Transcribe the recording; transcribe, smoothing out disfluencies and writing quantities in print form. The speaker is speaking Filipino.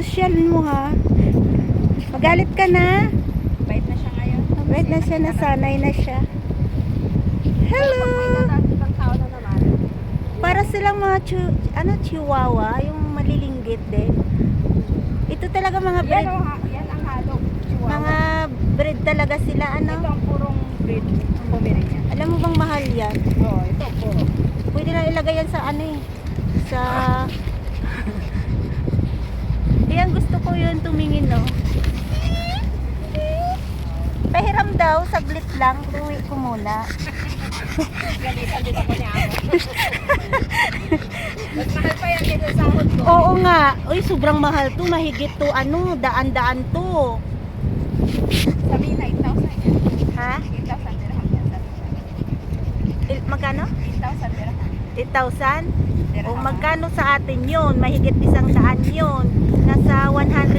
Social mo ha. Magalit ka na. Bait na siya ngayon. Wait na siya, nasanay na siya. Hello! Ibang tao na naman. Para silang mga chihuahua, yung malilinggit din. Ito talaga mga breed. Yan ang halo. Chihuahua. Mga breed talaga sila, Ito ano? ang purong breed. Pomeranian. Alam mo bang mahal yan? Oo, ito puro. Pwede na ilagay yan sa ano eh. Sa... Yan, gusto ko yun tumingin, no? Pahiram daw, saglit lang. Uwi ko muna. Galitan din ako niya ako. Mas mahal pa yan kaysa sahod ko. Oo nga. Uy, sobrang mahal to. Mahigit to, ano, daan-daan to. Sa Mina, 8,000 yan. Ha? 8,000 dirham yan. Magkano? 8,000 dirham. 8,000? O Dirham. magkano sa atin yun? Mahigit 100 yun. Nasa 100